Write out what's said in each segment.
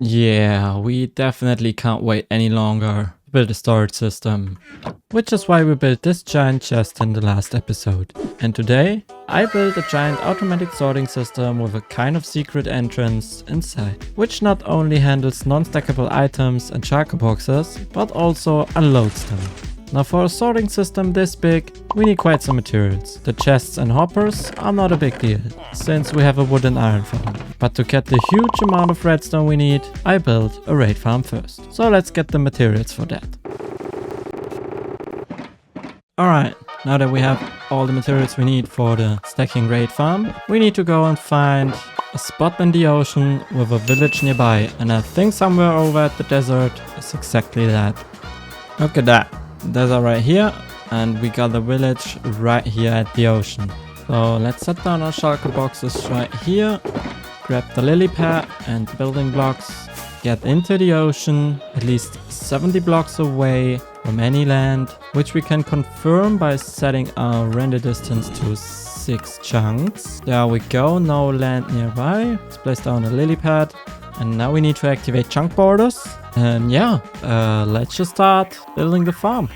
Yeah, we definitely can't wait any longer to build a storage system. Which is why we built this giant chest in the last episode. And today, I built a giant automatic sorting system with a kind of secret entrance inside, which not only handles non-stackable items and shulker boxes, but also unloads them. Now for a sorting system this big, we need quite some materials. The chests and hoppers are not a big deal, since we have a wood and iron farm. But to get the huge amount of redstone we need, I built a raid farm first. So let's get the materials for that. Alright, now that we have all the materials we need for the stacking raid farm, we need to go and find a spot in the ocean with a village nearby. And I think somewhere over at the desert is exactly that. Look at that. Desert right here, and we got the village right here at the ocean. So let's set down our shulker boxes right here, grab the lily pad and building blocks, get into the ocean, at least 70 blocks away from any land, which we can confirm by setting our render distance to 6 chunks. There we go, no land nearby. Let's place down a lily pad. And now we need to activate chunk borders. And yeah, let's just start building the farm.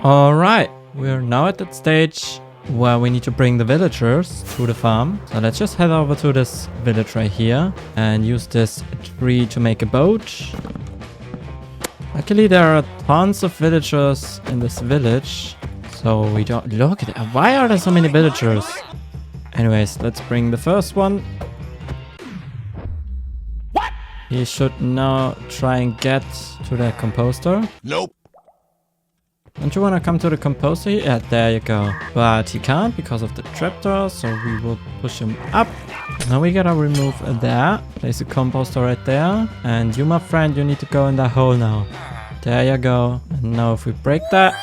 Alright, we're now at that stage where we need to bring the villagers to the farm. So let's just head over to this village right here and use this tree to make a boat. Luckily there are tons of villagers in this village, so we don't look at it. Why are there so many villagers? Anyways, let's bring the first one. What? He should now try and get to the composter. Nope. Don't you want to come to the composter? Yeah, there you go. But he can't because of the trapdoor, so we will push him up. Now we gotta remove that. Place a composter right there. And you, my friend, you need to go in that hole now. There you go. And now if we break that...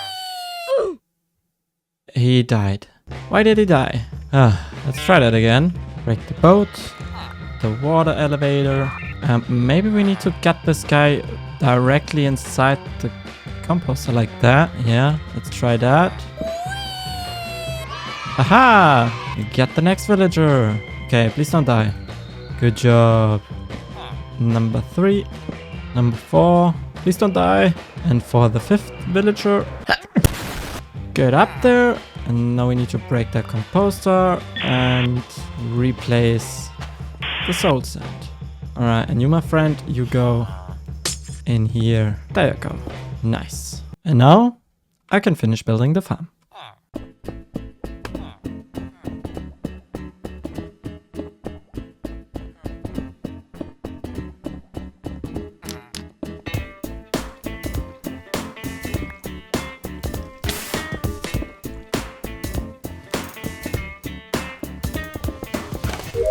He died. Why did he die? Let's try that again. Break the boat. The water elevator. Maybe we need to get this guy directly inside the composter like that. Yeah, let's try that. Aha! We get the next villager. Okay, please don't die. Good job. Number 3. Number 4. Please don't die. And for the 5th villager. Get up there. And now we need to break that composter and replace the soul sand. Alright, and you, my friend, you go in here. There you go. Nice. And now I can finish building the farm.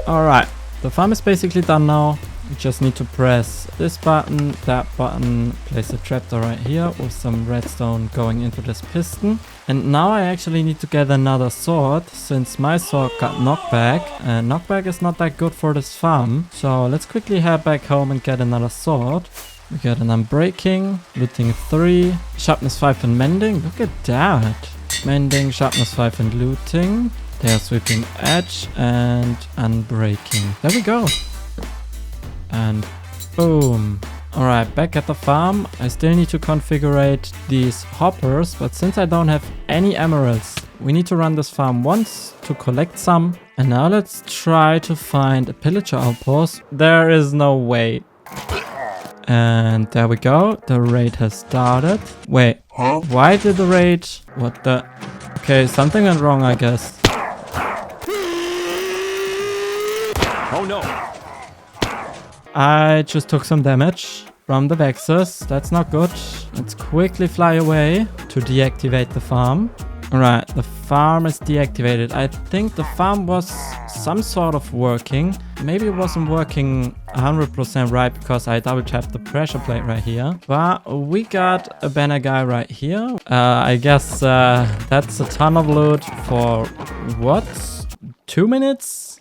Alright, the farm is basically done now. We just need to press this button, that button, place a trapdoor right here with some redstone going into this piston. And now I actually need to get another sword, since my sword got knockback. And knockback is not that good for this farm. So let's quickly head back home and get another sword. We got an unbreaking, looting 3, sharpness 5 and mending. Look at that. Mending, sharpness 5 and looting. There's sweeping edge and unbreaking. There we go. And boom. Alright, back at the farm. I still need to configure these hoppers, but since I don't have any emeralds, we need to run this farm once to collect some. And now let's try to find a pillager outpost. There is no way. And there we go. The raid has started. Wait, huh? Why did the raid? What the? Okay, something went wrong, I guess. Oh no. I just took some damage from the Vexus. That's not good. Let's quickly fly away to deactivate the farm. Alright, the farm is deactivated. I think the farm was some sort of working. Maybe it wasn't working 100% right because I double tapped the pressure plate right here. But we got a banner guy right here. I guess that's a ton of loot for what? 2 minutes?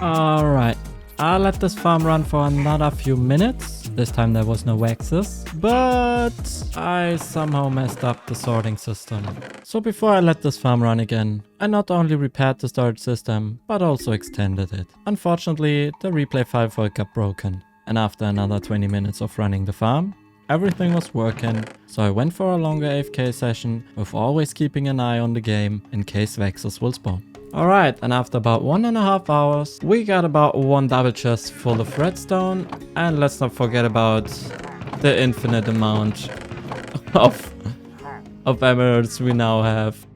Alright, I'll let this farm run for another few minutes. This time there was no waxes, but I somehow messed up the sorting system. So before I let this farm run again, I not only repaired the storage system, but also extended it. Unfortunately, the replay file for it got broken. And after another 20 minutes of running the farm, everything was working, so I went for a longer AFK session with always keeping an eye on the game in case Vexus will spawn. Alright, and after about 1.5 hours, we got about 1 double chest full of redstone, and let's not forget about the infinite amount of emeralds we now have.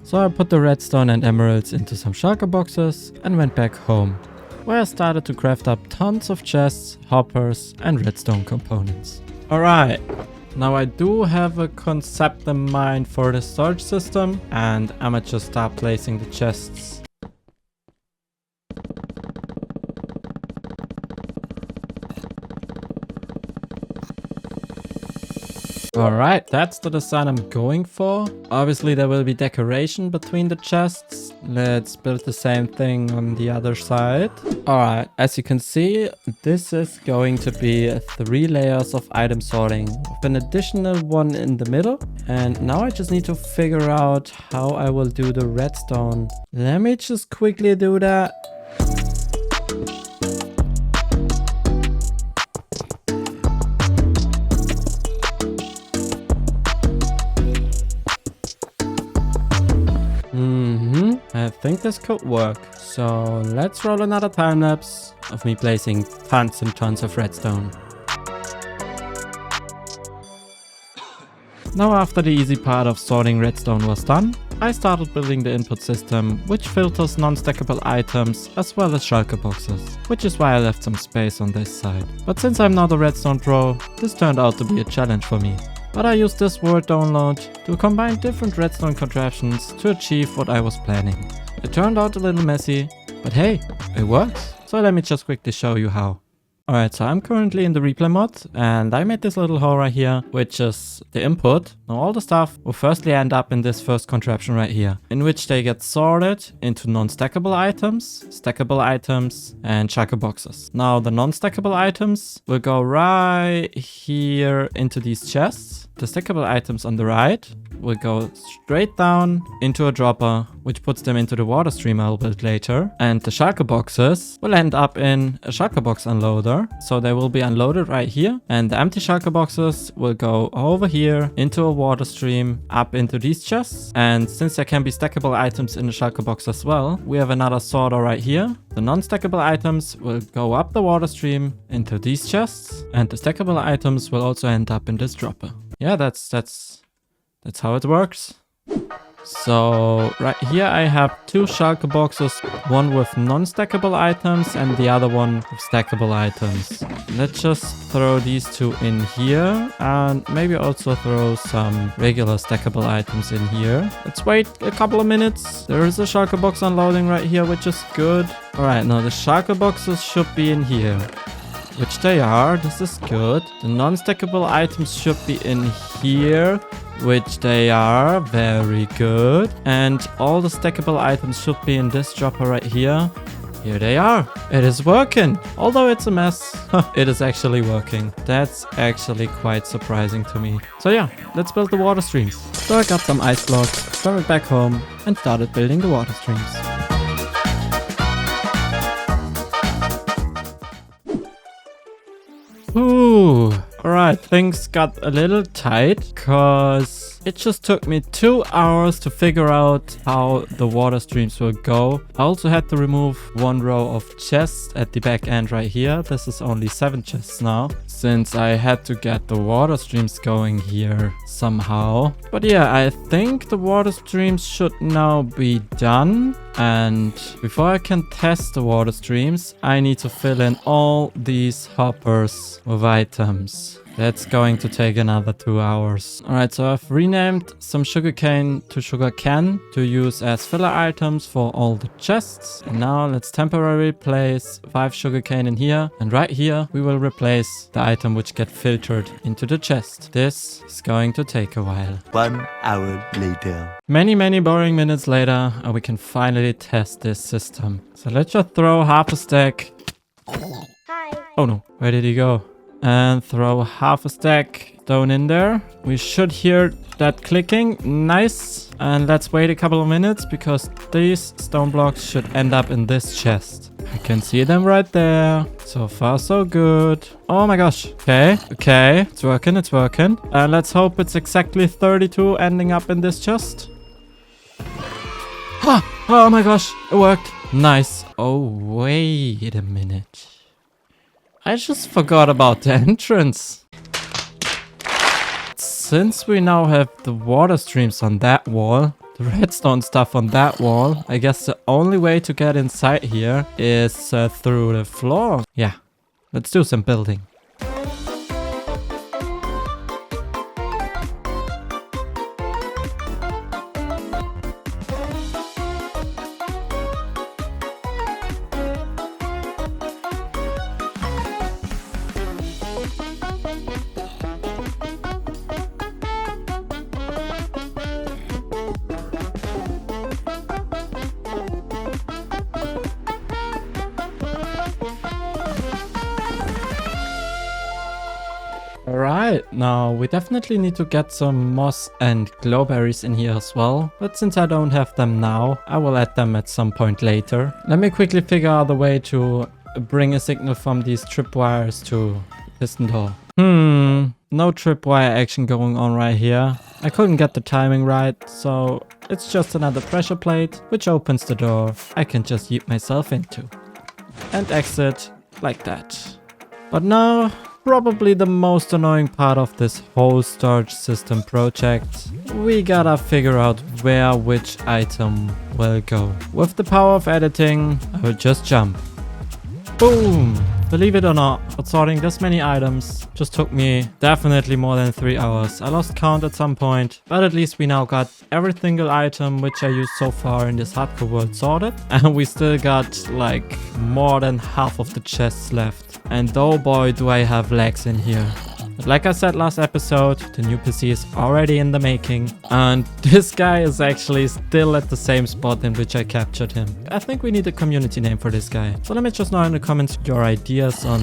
So I put the redstone and emeralds into some shulker boxes and went back home, where I started to craft up tons of chests, hoppers and redstone components. Alright, now I do have a concept in mind for the storage system, and I'ma just start placing the chests. Alright, that's the design I'm going for. Obviously there will be decoration between the chests. Let's build the same thing on the other side. Alright, as you can see, this is going to be 3 layers of item sorting with an additional one in the middle. And now I just need to figure out how I will do the redstone. Let me just quickly do that. I think this could work. So let's roll another time lapse of me placing tons and tons of redstone. Now after the easy part of sorting redstone was done, I started building the input system, which filters non-stackable items as well as shulker boxes, which is why I left some space on this side. But since I'm not a redstone pro, this turned out to be a challenge for me. But I used this word download to combine different redstone contraptions to achieve what I was planning. It turned out a little messy, but hey, it works. So let me just quickly show you how. Alright, so I'm currently in the replay mod, and I made this little hole right here, which is the input. Now all the stuff will firstly end up in this first contraption right here, in which they get sorted into non-stackable items, stackable items, and shulker boxes. Now the non-stackable items will go right here into these chests. The stackable items on the right will go straight down into a dropper, which puts them into the water stream I'll build later. And the shulker boxes will end up in a shulker box unloader. So they will be unloaded right here. And the empty shulker boxes will go over here into a water stream up into these chests. And since there can be stackable items in the shulker box as well, we have another sorter right here. The non-stackable items will go up the water stream into these chests. And the stackable items will also end up in this dropper. Yeah, that's how it works. So right here I have 2 shulker boxes, one with non-stackable items and the other one with stackable items. Let's just throw these 2 in here and maybe also throw some regular stackable items in here. Let's wait a couple of minutes. There is a shulker box unloading right here, which is good. Alright, now the shulker boxes should be in here. Which they are, this is good. The non-stackable items should be in here, which they are, very good. And all the stackable items should be in this dropper right here. Here they are. It is working. Although it's a mess, it is actually working. That's actually quite surprising to me. So yeah, let's build the water streams. So I got some ice blocks, traveled back home and started building the water streams. Ooh, alright, things got a little tight because it just took me 2 hours to figure out how the water streams will go. I also had to remove 1 row of chests at the back end right here. This is only 7 chests now, since I had to get the water streams going here somehow. But yeah, I think the water streams should now be done. And before I can test the water streams, I need to fill in all these hoppers with items. That's going to take another 2 hours. Alright, so I've renamed some sugarcane to sugarcane to use as filler items for all the chests. And now let's temporarily place 5 sugarcane in here. And right here, we will replace the item which get filtered into the chest. This is going to take a while. 1 hour later. Many boring minutes later, and we can finally test this system. So let's just throw half a stack. Hi. Oh no, where did he go? And throw half a stack stone in there. We should hear that clicking. Nice. And let's wait a couple of minutes because these stone blocks should end up in this chest. I can see them right there. So far, so good. Oh my gosh. Okay. It's working. Let's hope it's exactly 32 ending up in this chest. Oh my gosh. It worked. Nice. Oh, wait a minute. I just forgot about the entrance. Since we now have the water streams on that wall, the redstone stuff on that wall, I guess the only way to get inside here is through the floor. Yeah, let's do some building. Alright, now we definitely need to get some moss and glowberries in here as well. But since I don't have them now, I will add them at some point later. Let me quickly figure out a way to bring a signal from these tripwires to piston door. No tripwire action going on right here. I couldn't get the timing right, so it's just another pressure plate which opens the door I can just yeet myself into. And exit like that. But now, probably the most annoying part of this whole storage system project. We gotta figure out where which item will go. With the power of editing, I will just jump. Boom! Believe it or not, but sorting this many items just took me definitely more than 3 hours. I lost count at some point, but at least we now got every single item which I used so far in this hardcore world sorted. And we still got like more than half of the chests left. And oh boy, do I have lags in here. But like I said last episode, the new PC is already in the making. And this guy is actually still at the same spot in which I captured him. I think we need a community name for this guy. So let me just know in the comments your ideas on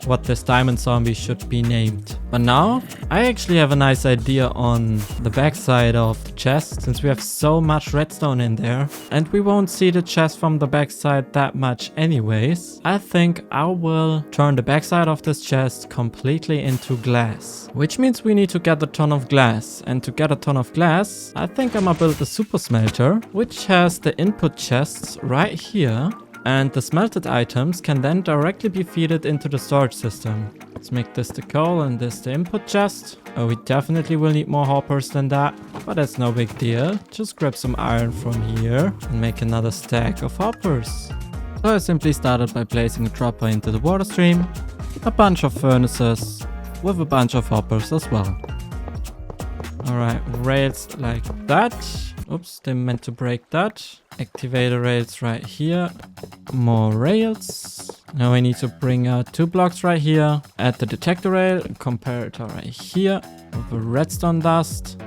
what this diamond zombie should be named. But now, I actually have a nice idea on the backside of the chest, since we have so much redstone in there. And we won't see the chest from the backside that much anyways. I think I will turn the backside of this chest completely into glass. Which means we need to get a ton of glass. And to get a ton of glass, I think I'm gonna build a super smelter, which has the input chests right here. And the smelted items can then directly be fed into the storage system. Let's make this the coal and this the input chest. Oh, we definitely will need more hoppers than that, but that's no big deal. Just grab some iron from here and make another stack of hoppers. So I simply started by placing a dropper into the water stream, a bunch of furnaces with a bunch of hoppers as well. Alright, rails like that. Oops, they meant to break that. Activator rails right here. More rails. Now I need to bring out 2 blocks right here. Add the detector rail, comparator right here. With a redstone dust.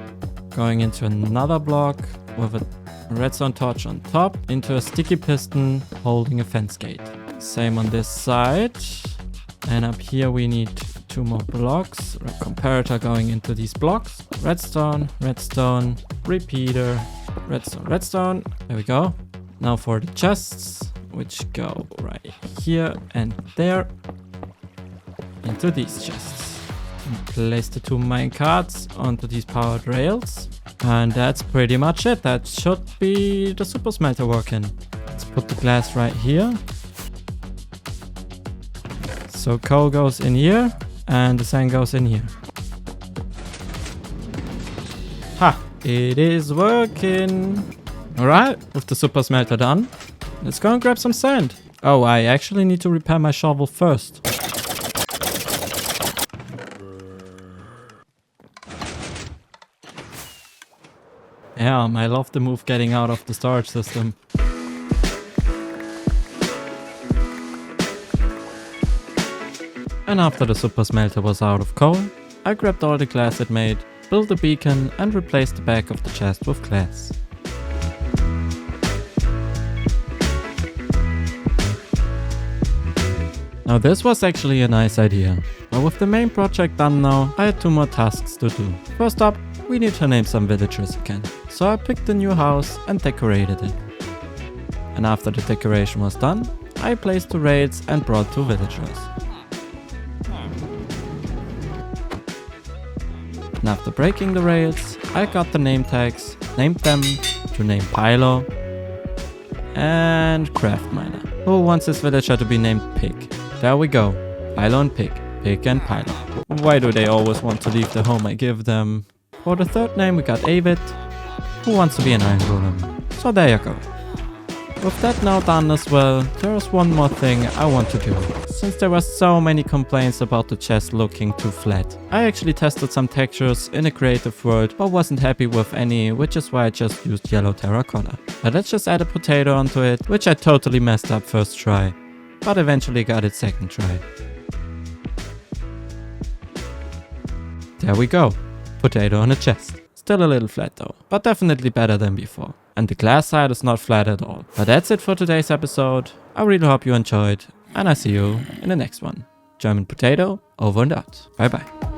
Going into another block with a redstone torch on top. Into a sticky piston holding a fence gate. Same on this side. And up here we need 2 more blocks. A comparator going into these blocks. Redstone, redstone, repeater, redstone, redstone. There we go. Now for the chests, which go right here and there. Into these chests. And place the 2 minecarts onto these powered rails. And that's pretty much it. That should be the super smelter working. Let's put the glass right here. So coal goes in here and the sand goes in here. Ha! It is working! Alright, with the super smelter done, let's go and grab some sand. Oh, I actually need to repair my shovel first. Damn, I love the move getting out of the storage system. And after the super smelter was out of coal, I grabbed all the glass it made, built a beacon and replaced the back of the chest with glass. Now this was actually a nice idea, but with the main project done now, I had 2 more tasks to do. First up, we need to name some villagers again, so I picked a new house and decorated it. And after the decoration was done, I placed the rails and brought 2 villagers. And after breaking the rails, I got the name tags, named them to name Pilo and Craft Miner. Who wants this villager to be named Pig? There we go. Pilo and Pig. Pig and Pilo. Why do they always want to leave the home I give them? For the third name we got Avid, who wants to be an iron golem. So there you go. With that now done as well, there is one more thing I want to do. Since there were so many complaints about the chest looking too flat, I actually tested some textures in a creative world but wasn't happy with any, which is why I just used yellow terracotta. But let's just add a potato onto it, which I totally messed up first try, but eventually got it second try. There we go. Potato on a chest. Still a little flat though, but definitely better than before. And the glass side is not flat at all. But that's it for today's episode. I really hope you enjoyed, and I see you in the next one. German Potato, over and out. Bye bye.